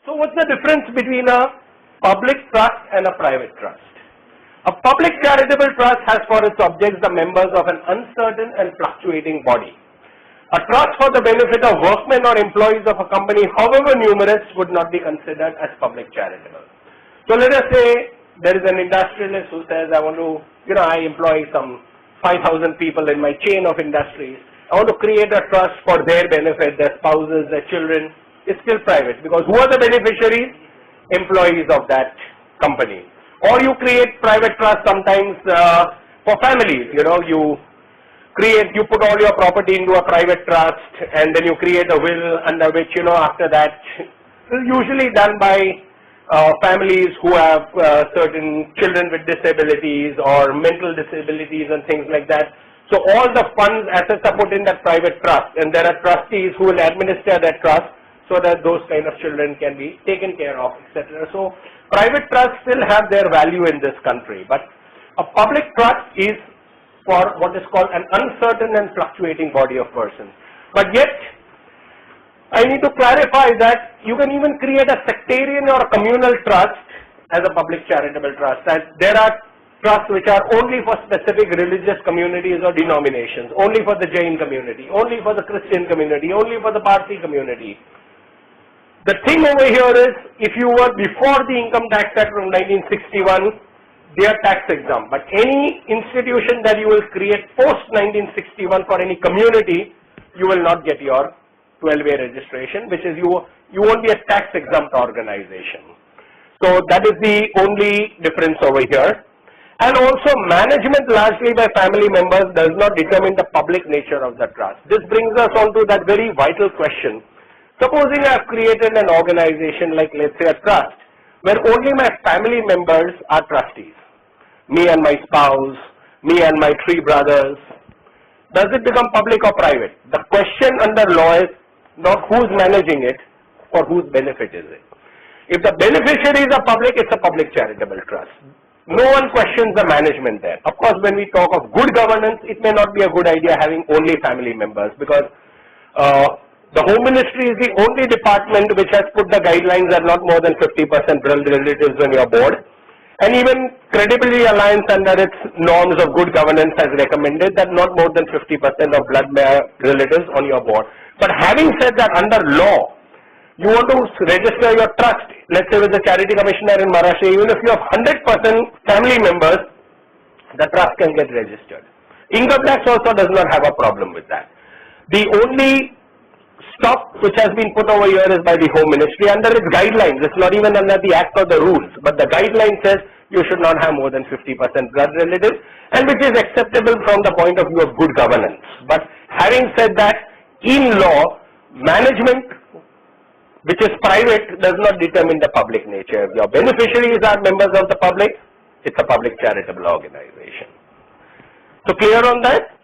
So what's the difference between a public trust and a private trust? A public charitable trust has for its objects the members of an uncertain and fluctuating body. A trust for the benefit of workmen or employees of a company, however numerous, would not be considered as public charitable. So let us say there is an industrialist who says, I want to, I employ some 5,000 people in my chain of industries. I want to create a trust for their benefit, their spouses, their children. It's still private because who are the beneficiaries? Employees of that company. Or you create private trust sometimes for families. You put all your property into a private trust and then you create a will under which, after that, usually done by families who have certain children with disabilities or mental disabilities and things like that. So all the funds, assets are put in that private trust and there are trustees who will administer that trust so that those kind of children can be taken care of, etc. So private trusts still have their value in this country, but a public trust is for what is called an uncertain and fluctuating body of persons. But yet, I need to clarify that you can even create a sectarian or a communal trust as a public charitable trust. And there are trusts which are only for specific religious communities or denominations, only for the Jain community, only for the Christian community, only for the Parsi community. The thing over here is, if you were before the Income Tax Act of 1961, they are tax exempt. But any institution that you will create post 1961 for any community, you will not get your 12A registration, which is you won't be a tax exempt organization. So that is the only difference over here. And also management largely by family members does not determine the public nature of the trust. This brings us on to that very vital question. Supposing I have created an organization like, let's say, a trust, where only my family members are trustees, me and my spouse, me and my 3 brothers, does it become public or private? The question under law is not who's managing it, for whose benefit is it. If the beneficiaries are public, it's a public charitable trust. No one questions the management there. Of course, when we talk of good governance, it may not be a good idea having only family members because the Home Ministry is the only department which has put the guidelines that not more than 50% blood relatives on your board. And even Credibility Alliance under its norms of good governance has recommended that not more than 50% of blood relatives on your board. But having said that, under law, you want to register your trust, let's say with the Charity Commissioner in Maharashtra, even if you have 100% family members, the trust can get registered. Income tax also does not have a problem with that. The only stop which has been put over here is by the Home Ministry under its guidelines. It's not even under the Act or the rules, but the guideline says you should not have more than 50% blood relatives, and which is acceptable from the point of view of good governance. But having said that, in law, management which is private does not determine the public nature. If your beneficiaries are members of the public, it's a public charitable organization. So clear on that?